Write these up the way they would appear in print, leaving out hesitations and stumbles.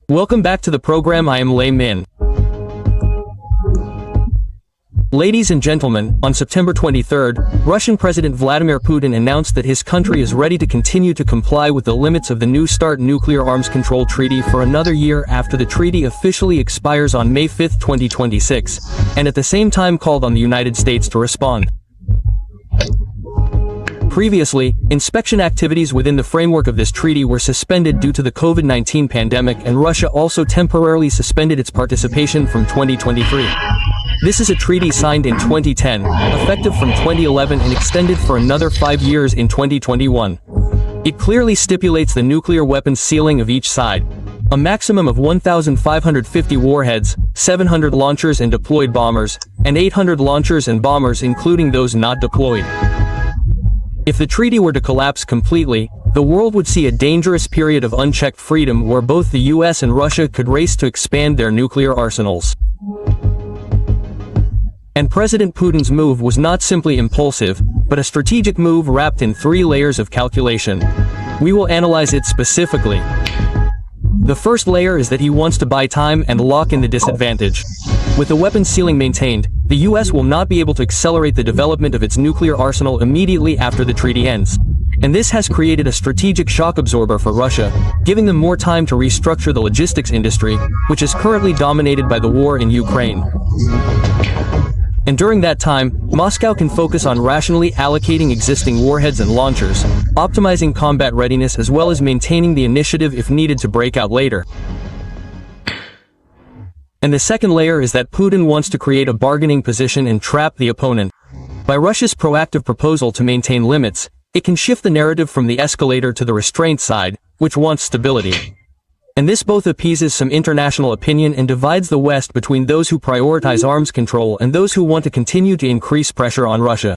Welcome back to the program. I am Lei Min. Ladies and gentlemen, on September 23rd, Russian President Vladimir Putin announced that his country is ready to continue to comply with the limits of the New START nuclear arms control treaty for another year after the treaty officially expires on May 5, 2026, and at the same time called on the United States to respond. Previously, inspection activities within the framework of this treaty were suspended due to the COVID-19 pandemic, and Russia also temporarily suspended its participation from 2023. This is a treaty signed in 2010, effective from 2011 and extended for another 5 years in 2021. It clearly stipulates the nuclear weapons ceiling of each side: a maximum of 1,550 warheads, 700 launchers and deployed bombers, and 800 launchers and bombers including those not deployed. If the treaty were to collapse completely, the world would see a dangerous period of unchecked freedom where both the US and Russia could race to expand their nuclear arsenals. And President Putin's move was not simply impulsive, but a strategic move wrapped in 3 layers of calculation. We will analyze it specifically. The first layer is that he wants to buy time and lock in the disadvantage. With the weapons ceiling maintained, the US will not be able to accelerate the development of its nuclear arsenal immediately after the treaty ends. And this has created a strategic shock absorber for Russia, giving them more time to restructure the logistics industry, which is currently dominated by the war in Ukraine. And during that time, Moscow can focus on rationally allocating existing warheads and launchers, optimizing combat readiness as well as maintaining the initiative if needed to break out later. And the second layer is that Putin wants to create a bargaining position and trap the opponent. By Russia's proactive proposal to maintain limits, it can shift the narrative from the escalator to the restraint side, which wants stability. And this both appeases some international opinion and divides the West between those who prioritize arms control and those who want to continue to increase pressure on Russia.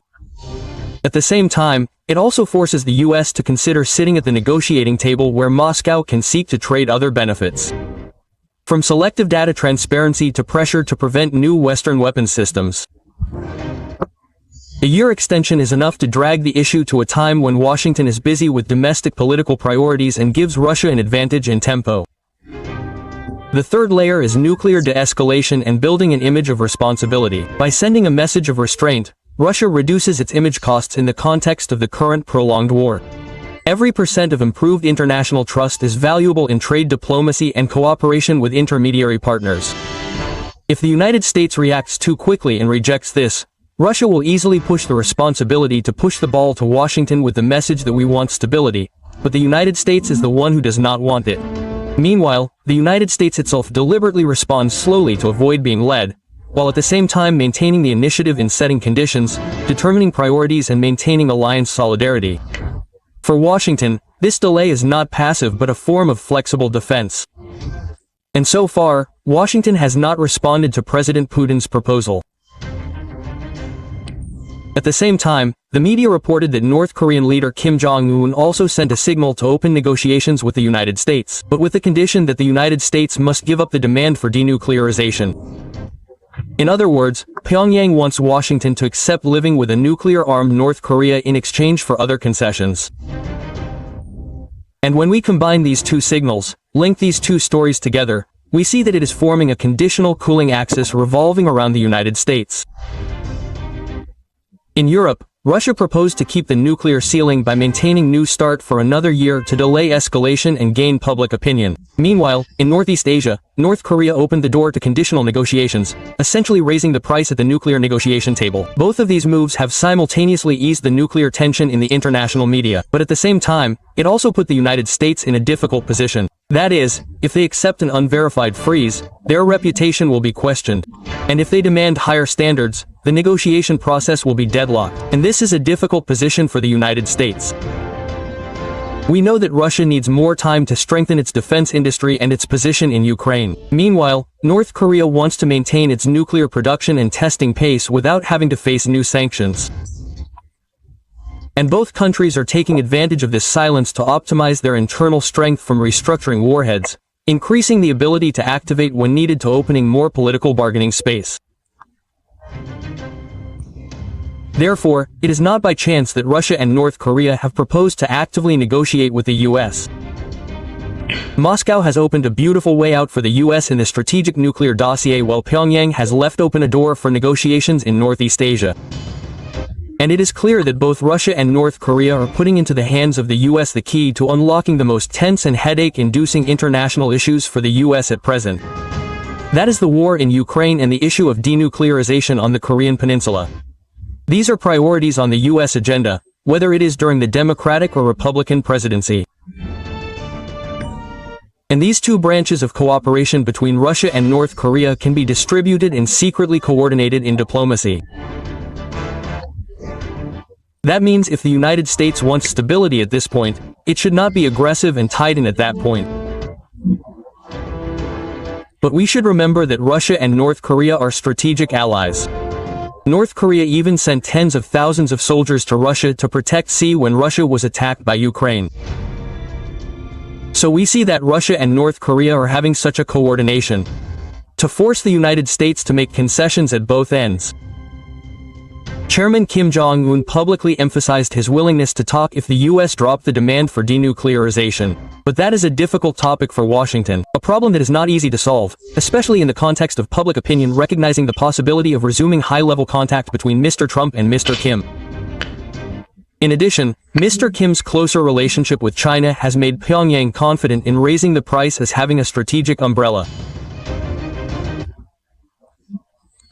At the same time, it also forces the US to consider sitting at the negotiating table where Moscow can seek to trade other benefits. From selective data transparency to pressure to prevent new Western weapons systems. A year extension is enough to drag the issue to a time when Washington is busy with domestic political priorities and gives Russia an advantage in tempo. The third layer is nuclear de-escalation and building an image of responsibility. By sending a message of restraint, Russia reduces its image costs in the context of the current prolonged war. Every % of improved international trust is valuable in trade diplomacy and cooperation with intermediary partners. If the United States reacts too quickly and rejects this, Russia will easily push the responsibility to push the ball to Washington with the message that we want stability, but the United States is the one who does not want it. Meanwhile, the United States itself deliberately responds slowly to avoid being led, while at the same time maintaining the initiative in setting conditions, determining priorities and maintaining alliance solidarity. For Washington, this delay is not passive but a form of flexible defense. And so far, Washington has not responded to President Putin's proposal. At the same time, the media reported that North Korean leader Kim Jong-un also sent a signal to open negotiations with the United States, but with the condition that the United States must give up the demand for denuclearization. In other words, Pyongyang wants Washington to accept living with a nuclear-armed North Korea in exchange for other concessions. And when we combine these two signals, link these two stories together, we see that it is forming a conditional cooling axis revolving around the United States. In Europe, Russia proposed to keep the nuclear ceiling by maintaining New START for another year to delay escalation and gain public opinion. Meanwhile, in Northeast Asia, North Korea opened the door to conditional negotiations, essentially raising the price at the nuclear negotiation table. Both of these moves have simultaneously eased the nuclear tension in the international media, but at the same time, it also put the United States in a difficult position. That is, if they accept an unverified freeze, their reputation will be questioned. And if they demand higher standards, the negotiation process will be deadlocked. And this is a difficult position for the United States. We know that Russia needs more time to strengthen its defense industry and its position in Ukraine. Meanwhile, North Korea wants to maintain its nuclear production and testing pace without having to face new sanctions. And both countries are taking advantage of this silence to optimize their internal strength from restructuring warheads, increasing the ability to activate when needed to opening more political bargaining space. Therefore, it is not by chance that Russia and North Korea have proposed to actively negotiate with the US. Moscow has opened a beautiful way out for the US in the strategic nuclear dossier, while Pyongyang has left open a door for negotiations in Northeast Asia. And it is clear that both Russia and North Korea are putting into the hands of the US the key to unlocking the most tense and headache-inducing international issues for the US at present. That is the war in Ukraine and the issue of denuclearization on the Korean Peninsula. These are priorities on the US agenda, whether it is during the Democratic or Republican presidency. And these two branches of cooperation between Russia and North Korea can be distributed and secretly coordinated in diplomacy. That means if the United States wants stability at this point, it should not be aggressive and tied in at that point. But we should remember that Russia and North Korea are strategic allies. North Korea even sent tens of thousands of soldiers to Russia to protect sea when Russia was attacked by Ukraine. So we see that Russia and North Korea are having such a coordination to force the United States to make concessions at both ends. Chairman Kim Jong-un publicly emphasized his willingness to talk if the US dropped the demand for denuclearization. But that is a difficult topic for Washington, a problem that is not easy to solve, especially in the context of public opinion recognizing the possibility of resuming high-level contact between Mr. Trump and Mr. Kim. In addition, Mr. Kim's closer relationship with China has made Pyongyang confident in raising the price as having a strategic umbrella.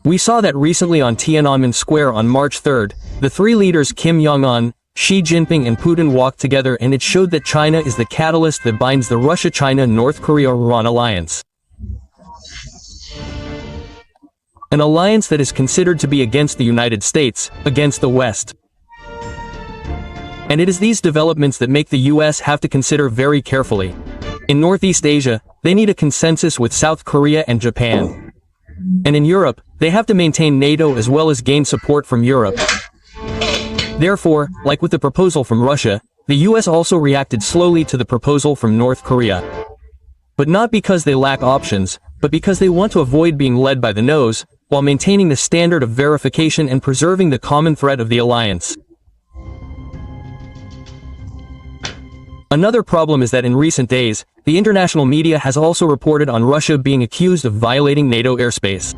We saw that recently on Tiananmen Square on March 3rd, the three leaders Kim Jong-un, Xi Jinping and Putin walked together, and it showed that China is the catalyst that binds the Russia-China-North Korea-Iran alliance. An alliance that is considered to be against the United States, against the West. And it is these developments that make the US have to consider very carefully. In Northeast Asia, they need a consensus with South Korea and Japan. And in Europe, they have to maintain NATO as well as gain support from Europe. Therefore, like with the proposal from Russia, the US also reacted slowly to the proposal from North Korea. But not because they lack options, but because they want to avoid being led by the nose, while maintaining the standard of verification and preserving the common threat of the alliance. Another problem is that in recent days, the international media has also reported on Russia being accused of violating NATO airspace.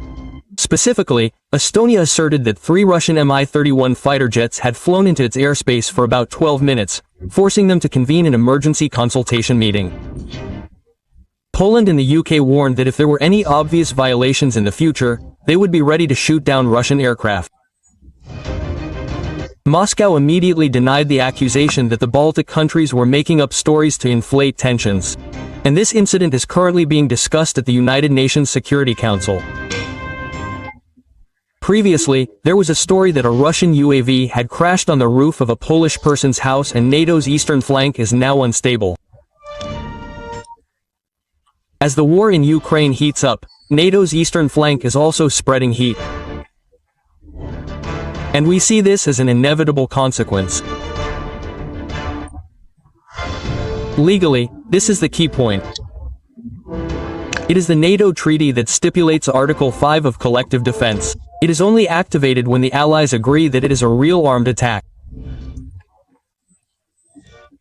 Specifically, Estonia asserted that 3 Russian Mi-31 fighter jets had flown into its airspace for about 12 minutes, forcing them to convene an emergency consultation meeting. Poland and the UK warned that if there were any obvious violations in the future, they would be ready to shoot down Russian aircraft. Moscow immediately denied the accusation that the Baltic countries were making up stories to inflate tensions. And this incident is currently being discussed at the United Nations Security Council. Previously, there was a story that a Russian UAV had crashed on the roof of a Polish person's house, and NATO's eastern flank is now unstable. As the war in Ukraine heats up, NATO's eastern flank is also spreading heat. And we see this as an inevitable consequence. Legally, this is the key point. It is the NATO treaty that stipulates Article 5 of collective defense. It is only activated when the Allies agree that it is a real armed attack.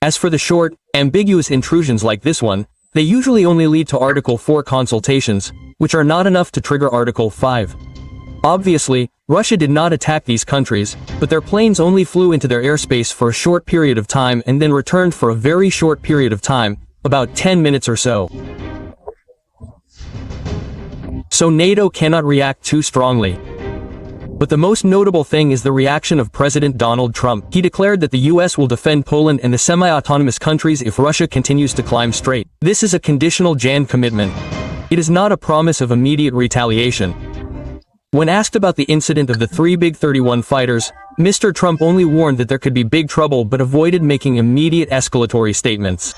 As for the short, ambiguous intrusions like this one, they usually only lead to Article 4 consultations, which are not enough to trigger Article 5. Obviously, Russia did not attack these countries, but their planes only flew into their airspace for a short period of time and then returned for a very short period of time, about 10 minutes or so. So NATO cannot react too strongly. But the most notable thing is the reaction of President Donald Trump. He declared that the US will defend Poland and the semi-autonomous countries if Russia continues to climb straight. This is a conditional Jan commitment. It is not a promise of immediate retaliation. When asked about the incident of the 3 MiG-31 fighters, Mr. Trump only warned that there could be big trouble but avoided making immediate escalatory statements.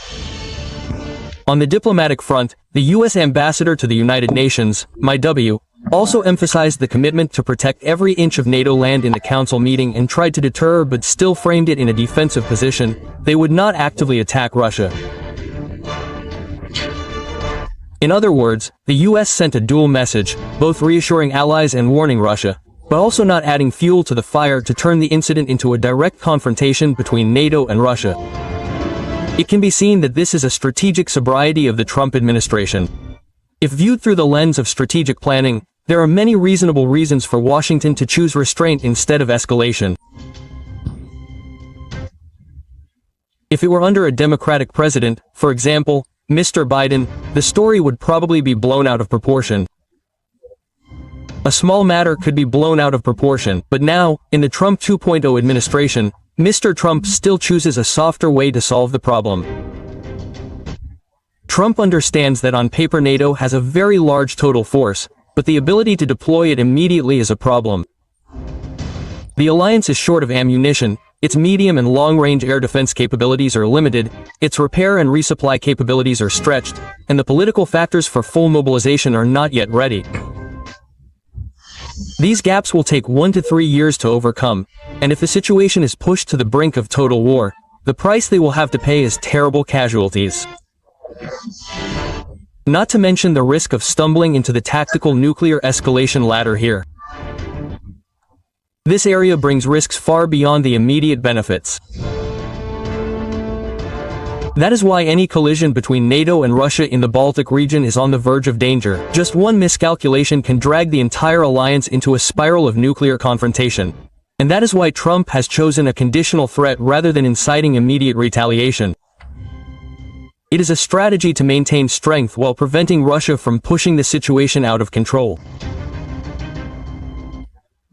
On the diplomatic front, the U.S. ambassador to the United Nations, Mike W., also emphasized the commitment to protect every inch of NATO land in the council meeting and tried to deter but still framed it in a defensive position. They would not actively attack Russia. In other words, the US sent a dual message, both reassuring allies and warning Russia, but also not adding fuel to the fire to turn the incident into a direct confrontation between NATO and Russia. It can be seen that this is a strategic sobriety of the Trump administration. If viewed through the lens of strategic planning, there are many reasonable reasons for Washington to choose restraint instead of escalation. If it were under a Democratic president, for example, Mr. Biden, the story would probably be blown out of proportion. A small matter could be blown out of proportion, but now, in the Trump 2.0 administration, Mr. Trump still chooses a softer way to solve the problem. Trump understands that on paper NATO has a very large total force, but the ability to deploy it immediately is a problem. The alliance is short of ammunition, its medium and long-range air defense capabilities are limited, its repair and resupply capabilities are stretched, and the political factors for full mobilization are not yet ready. These gaps will take 1 to 3 years to overcome, and if the situation is pushed to the brink of total war, the price they will have to pay is terrible casualties. Not to mention the risk of stumbling into the tactical nuclear escalation ladder here. This area brings risks far beyond the immediate benefits. That is why any collision between NATO and Russia in the Baltic region is on the verge of danger. Just one miscalculation can drag the entire alliance into a spiral of nuclear confrontation. And that is why Trump has chosen a conditional threat rather than inciting immediate retaliation. It is a strategy to maintain strength while preventing Russia from pushing the situation out of control.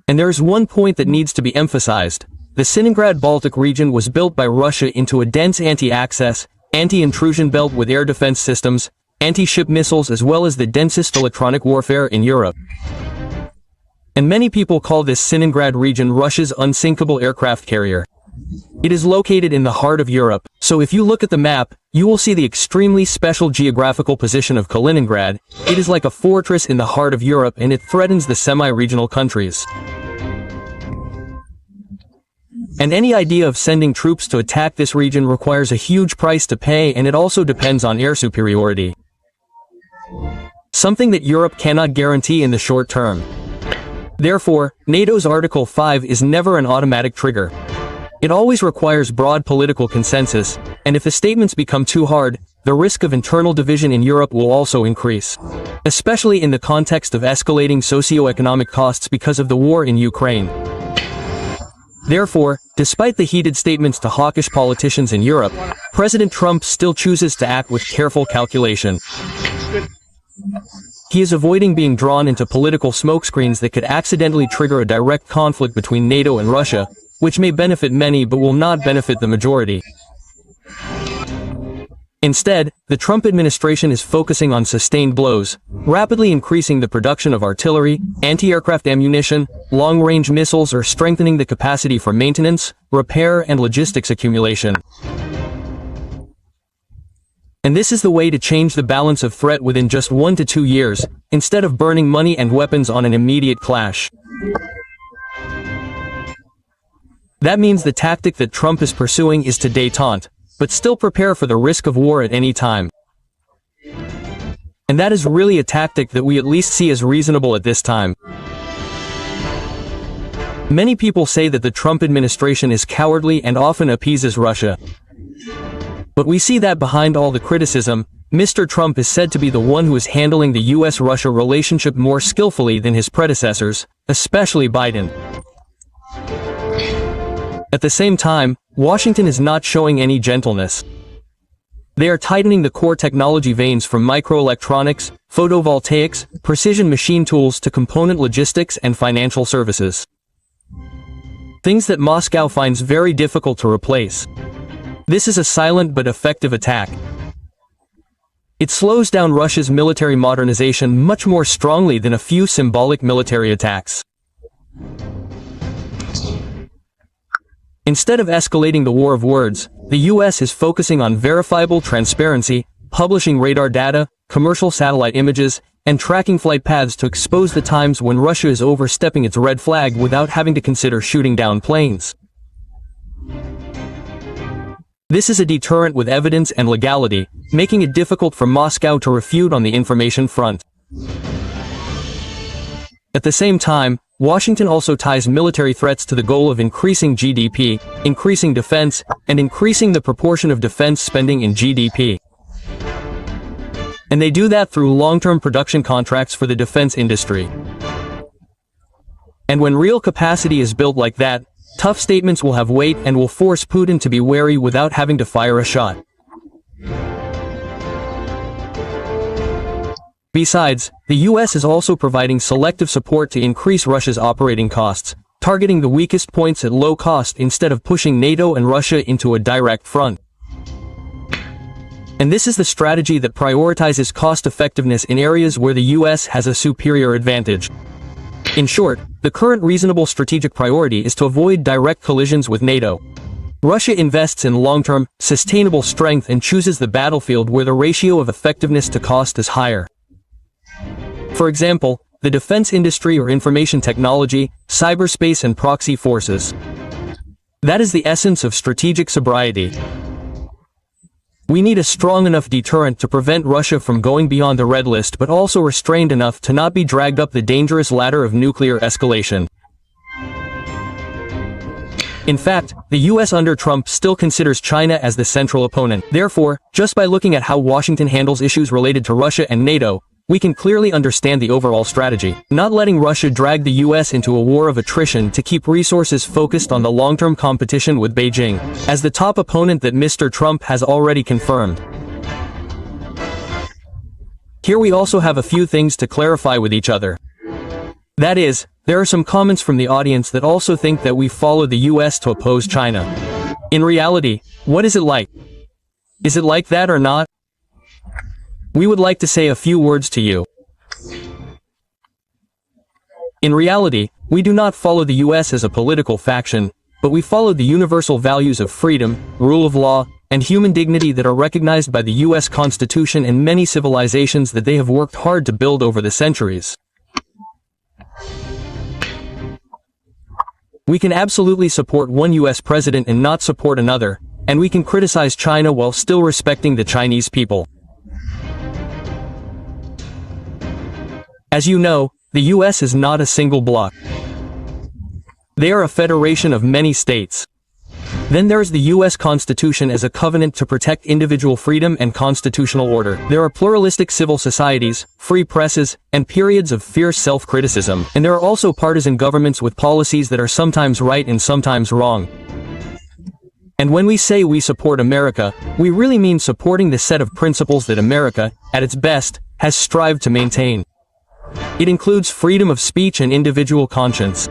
And there is one point that needs to be emphasized. The Kaliningrad-Baltic region was built by Russia into a dense anti-access, anti-intrusion belt with air defense systems, anti-ship missiles as well as the densest electronic warfare in Europe. And many people call this Kaliningrad region Russia's unsinkable aircraft carrier. It is located in the heart of Europe, so if you look at the map, you will see the extremely special geographical position of Kaliningrad. It is like a fortress in the heart of Europe and it threatens the semi-regional countries. And any idea of sending troops to attack this region requires a huge price to pay, and it also depends on air superiority. Something that Europe cannot guarantee in the short term. Therefore, NATO's Article 5 is never an automatic trigger. It always requires broad political consensus, and if the statements become too hard, the risk of internal division in Europe will also increase. Especially in the context of escalating socio-economic costs because of the war in Ukraine. Therefore, despite the heated statements to hawkish politicians in Europe, President Trump still chooses to act with careful calculation. He is avoiding being drawn into political smokescreens that could accidentally trigger a direct conflict between NATO and Russia, which may benefit many but will not benefit the majority. Instead, the Trump administration is focusing on sustained blows, rapidly increasing the production of artillery, anti-aircraft ammunition, long-range missiles, or strengthening the capacity for maintenance, repair, and logistics accumulation. And this is the way to change the balance of threat within just 1 to 2 years, instead of burning money and weapons on an immediate clash. That means the tactic that Trump is pursuing is to détente, but still prepare for the risk of war at any time. And that is really a tactic that we at least see as reasonable at this time. Many people say that the Trump administration is cowardly and often appeases Russia. But we see that behind all the criticism, Mr. Trump is said to be the one who is handling the US-Russia relationship more skillfully than his predecessors, especially Biden. At the same time, Washington is not showing any gentleness. They are tightening the core technology veins from microelectronics, photovoltaics, precision machine tools to component logistics and financial services. Things that Moscow finds very difficult to replace. This is a silent but effective attack. It slows down Russia's military modernization much more strongly than a few symbolic military attacks. Instead of escalating the war of words, the US is focusing on verifiable transparency, publishing radar data, commercial satellite images, and tracking flight paths to expose the times when Russia is overstepping its red flag without having to consider shooting down planes. This is a deterrent with evidence and legality, making it difficult for Moscow to refute on the information front. At the same time, Washington also ties military threats to the goal of increasing GDP, increasing defense, and increasing the proportion of defense spending in GDP. And they do that through long-term production contracts for the defense industry. And when real capacity is built like that, tough statements will have weight and will force Putin to be wary without having to fire a shot. Besides, the US is also providing selective support to increase Russia's operating costs, targeting the weakest points at low cost instead of pushing NATO and Russia into a direct front. And this is the strategy that prioritizes cost-effectiveness in areas where the US has a superior advantage. In short, the current reasonable strategic priority is to avoid direct collisions with NATO. Russia invests in long-term, sustainable strength and chooses the battlefield where the ratio of effectiveness to cost is higher. For example, the defense industry or information technology, cyberspace and proxy forces. That is the essence of strategic sobriety. We need a strong enough deterrent to prevent Russia from going beyond the red list but also restrained enough to not be dragged up the dangerous ladder of nuclear escalation. In fact, the US under Trump still considers China as the central opponent. Therefore, just by looking at how Washington handles issues related to Russia and NATO, we can clearly understand the overall strategy, not letting Russia drag the US into a war of attrition to keep resources focused on the long-term competition with Beijing, as the top opponent that Mr. Trump has already confirmed. Here we also have a few things to clarify with each other. That is, there are some comments from the audience that also think that we follow the US to oppose China. In reality, what is it like? Is it like that or not? We would like to say a few words to you. In reality, we do not follow the US as a political faction, but we follow the universal values of freedom, rule of law, and human dignity that are recognized by the US Constitution and many civilizations that they have worked hard to build over the centuries. We can absolutely support one US president and not support another, and we can criticize China while still respecting the Chinese people. As you know, the US is not a single bloc. They are a federation of many states. Then there's the US Constitution as a covenant to protect individual freedom and constitutional order. There are pluralistic civil societies, free presses, and periods of fierce self-criticism. And there are also partisan governments with policies that are sometimes right and sometimes wrong. And when we say we support America, we really mean supporting the set of principles that America, at its best, has strived to maintain. It includes freedom of speech and individual conscience.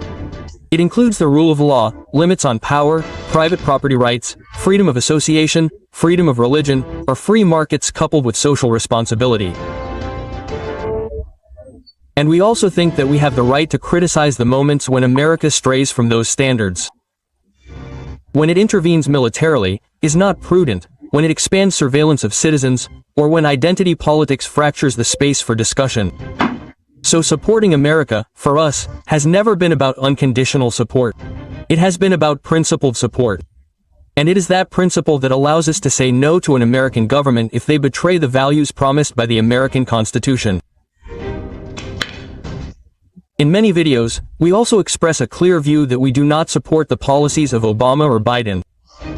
It includes the rule of law, limits on power, private property rights, freedom of association, freedom of religion, or free markets coupled with social responsibility. And we also think that we have the right to criticize the moments when America strays from those standards. When it intervenes militarily, is not prudent, when it expands surveillance of citizens, or when identity politics fractures the space for discussion. So supporting America, for us, has never been about unconditional support. It has been about principled support. And it is that principle that allows us to say no to an American government if they betray the values promised by the American Constitution. In many videos, we also express a clear view that we do not support the policies of Obama or Biden.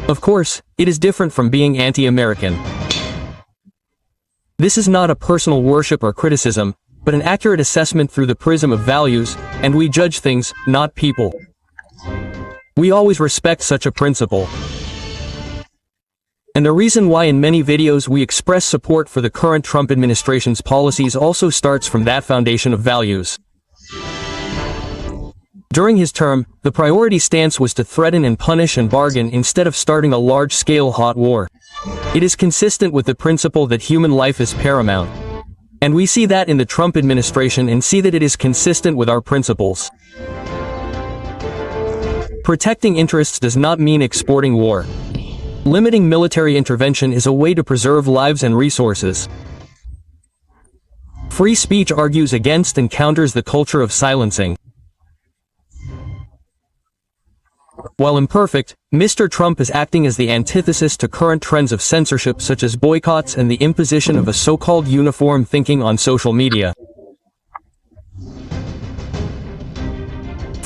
Of course, it is different from being anti-American. This is not a personal worship or criticism, but an accurate assessment through the prism of values, and we judge things, not people. We always respect such a principle. And the reason why in many videos we express support for the current Trump administration's policies also starts from that foundation of values. During his term, the priority stance was to threaten and punish and bargain instead of starting a large-scale hot war. It is consistent with the principle that human life is paramount. And we see that in the Trump administration and see that it is consistent with our principles. Protecting interests does not mean exporting war. Limiting military intervention is a way to preserve lives and resources. Free speech argues against and counters the culture of silencing. While imperfect, Mr. Trump is acting as the antithesis to current trends of censorship such as boycotts and the imposition of a so-called uniform thinking on social media.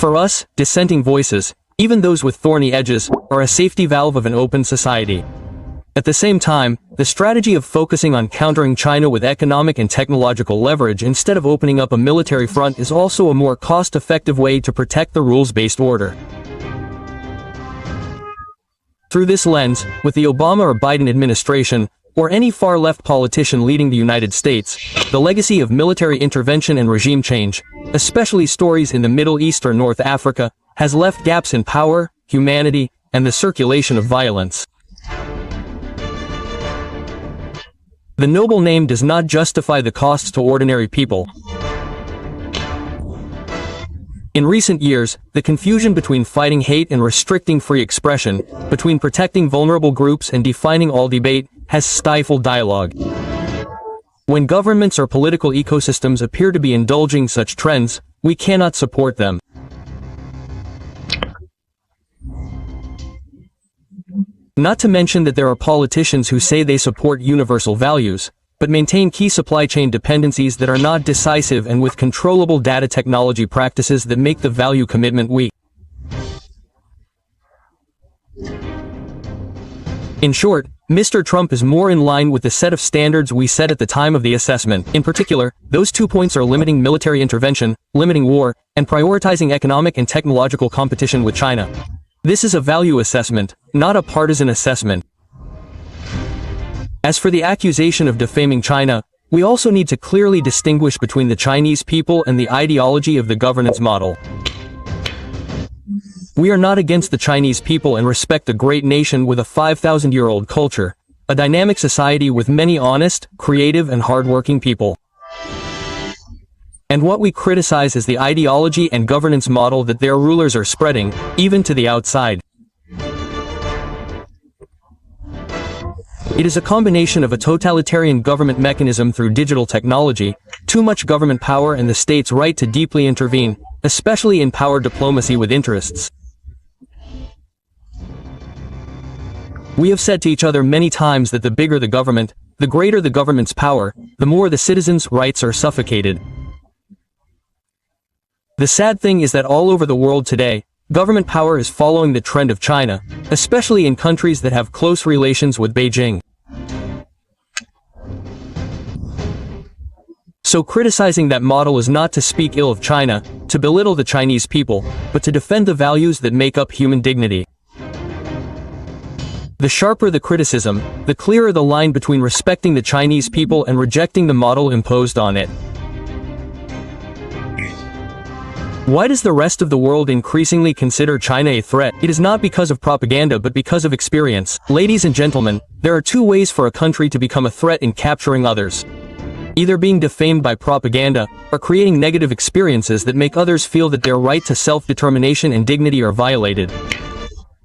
For us, dissenting voices, even those with thorny edges, are a safety valve of an open society. At the same time, the strategy of focusing on countering China with economic and technological leverage instead of opening up a military front is also a more cost-effective way to protect the rules-based order. Through this lens, with the Obama or Biden administration, or any far-left politician leading the United States, the legacy of military intervention and regime change, especially stories in the Middle East or North Africa, has left gaps in power, humanity, and the circulation of violence. The noble name does not justify the costs to ordinary people. In recent years, the confusion between fighting hate and restricting free expression, between protecting vulnerable groups and defining all debate, has stifled dialogue. When governments or political ecosystems appear to be indulging such trends, we cannot support them. Not to mention that there are politicians who say they support universal values, but maintain key supply chain dependencies that are not decisive and with controllable data technology practices that make the value commitment weak. In short, Mr. Trump is more in line with the set of standards we set at the time of the assessment. In particular, those 2 points are limiting military intervention, limiting war, and prioritizing economic and technological competition with China. This is a value assessment, not a partisan assessment. As for the accusation of defaming China, we also need to clearly distinguish between the Chinese people and the ideology of the governance model. We are not against the Chinese people and respect a great nation with a 5,000-year-old culture, a dynamic society with many honest, creative, and hardworking people. And what we criticize is the ideology and governance model that their rulers are spreading, even to the outside. It is a combination of a totalitarian government mechanism through digital technology, too much government power and the state's right to deeply intervene, especially in power diplomacy with interests. We have said to each other many times that the bigger the government, the greater the government's power, the more the citizens' rights are suffocated. The sad thing is that all over the world today, government power is following the trend of China, especially in countries that have close relations with Beijing. So criticizing that model is not to speak ill of China, to belittle the Chinese people, but to defend the values that make up human dignity. The sharper the criticism, the clearer the line between respecting the Chinese people and rejecting the model imposed on it. Why does the rest of the world increasingly consider China a threat? It is not because of propaganda but because of experience. Ladies and gentlemen, there are 2 ways for a country to become a threat in capturing others. Either being defamed by propaganda, or creating negative experiences that make others feel that their right to self-determination and dignity are violated.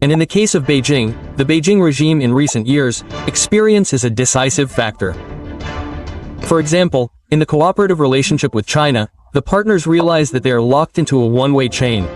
And in the case of Beijing, the Beijing regime in recent years, experience is a decisive factor. For example, in the cooperative relationship with China, the partners realize that they are locked into a one-way chain.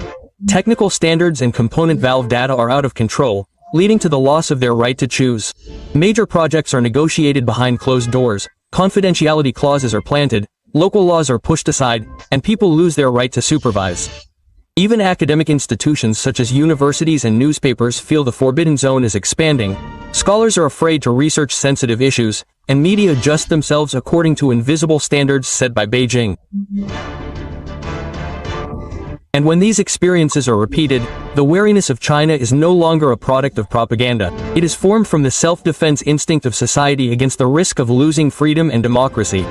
Technical standards and component valve data are out of control, leading to the loss of their right to choose. Major projects are negotiated behind closed doors, confidentiality clauses are planted, local laws are pushed aside, and people lose their right to supervise. Even academic institutions such as universities and newspapers feel the forbidden zone is expanding. Scholars are afraid to research sensitive issues, and media adjust themselves according to invisible standards set by Beijing. And when these experiences are repeated, the wariness of China is no longer a product of propaganda. It is formed from the self-defense instinct of society against the risk of losing freedom and democracy.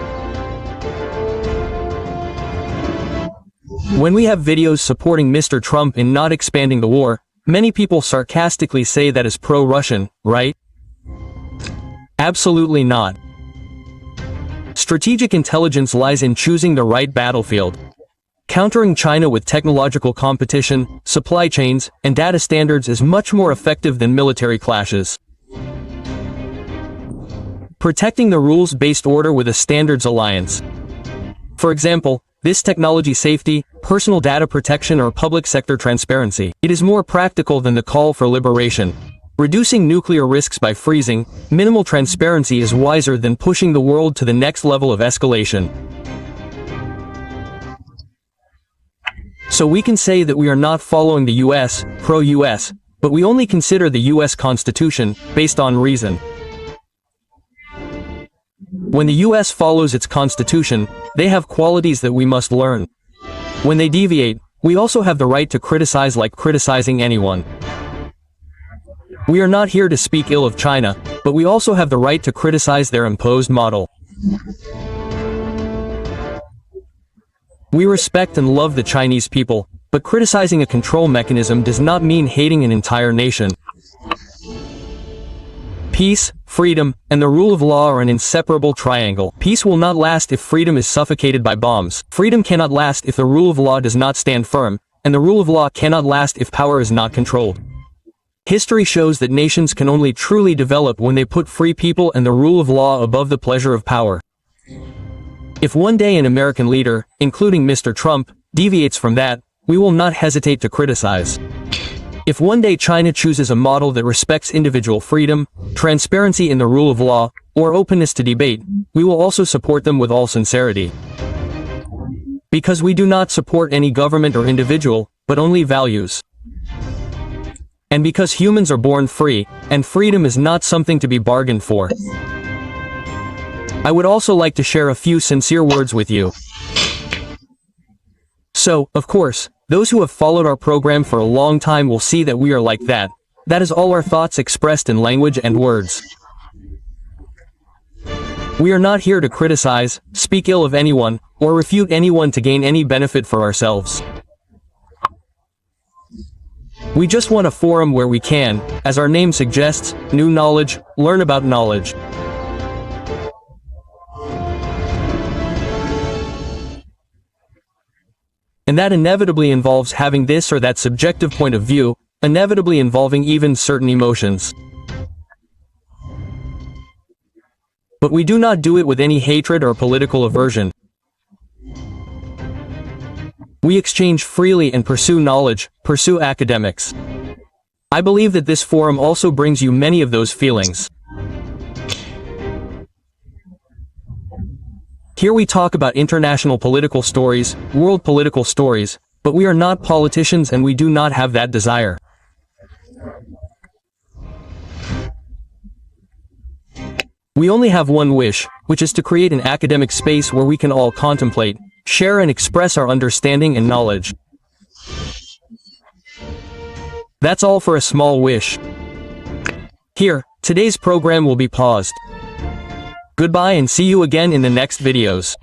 When we have videos supporting Mr. Trump in not expanding the war, many people sarcastically say that is pro-Russian, right? Absolutely not. Strategic intelligence lies in choosing the right battlefield. Countering China with technological competition, supply chains, and data standards is much more effective than military clashes. Protecting the rules-based order with a standards alliance. For example, this technology safety, personal data protection or public sector transparency. It is more practical than the call for liberation. Reducing nuclear risks by freezing, minimal transparency is wiser than pushing the world to the next level of escalation. So we can say that we are not following the US, pro-US, but we only consider the US Constitution, based on reason. When the US follows its constitution, they have qualities that we must learn. When they deviate, we also have the right to criticize like criticizing anyone. We are not here to speak ill of China, but we also have the right to criticize their imposed model. We respect and love the Chinese people, but criticizing a control mechanism does not mean hating an entire nation. Peace, freedom, and the rule of law are an inseparable triangle. Peace will not last if freedom is suffocated by bombs. Freedom cannot last if the rule of law does not stand firm, and the rule of law cannot last if power is not controlled. History shows that nations can only truly develop when they put free people and the rule of law above the pleasure of power. If one day an American leader, including Mr. Trump, deviates from that, we will not hesitate to criticize. If one day China chooses a model that respects individual freedom, transparency in the rule of law, or openness to debate, we will also support them with all sincerity. Because we do not support any government or individual, but only values. And because humans are born free, and freedom is not something to be bargained for. I would also like to share a few sincere words with you. So, of course, those who have followed our program for a long time will see that we are like that. That is all our thoughts expressed in language and words. We are not here to criticize, speak ill of anyone, or refute anyone to gain any benefit for ourselves. We just want a forum where we can, as our name suggests, new knowledge, learn about knowledge. And that inevitably involves having this or that subjective point of view, inevitably involving even certain emotions. But we do not do it with any hatred or political aversion. We exchange freely and pursue knowledge, pursue academics. I believe that this forum also brings you many of those feelings. Here we talk about international political stories, world political stories, but we are not politicians and we do not have that desire. We only have one wish, which is to create an academic space where we can all contemplate, share and express our understanding and knowledge. That's all for a small wish. Here, today's program will be paused. Goodbye and see you again in the next videos.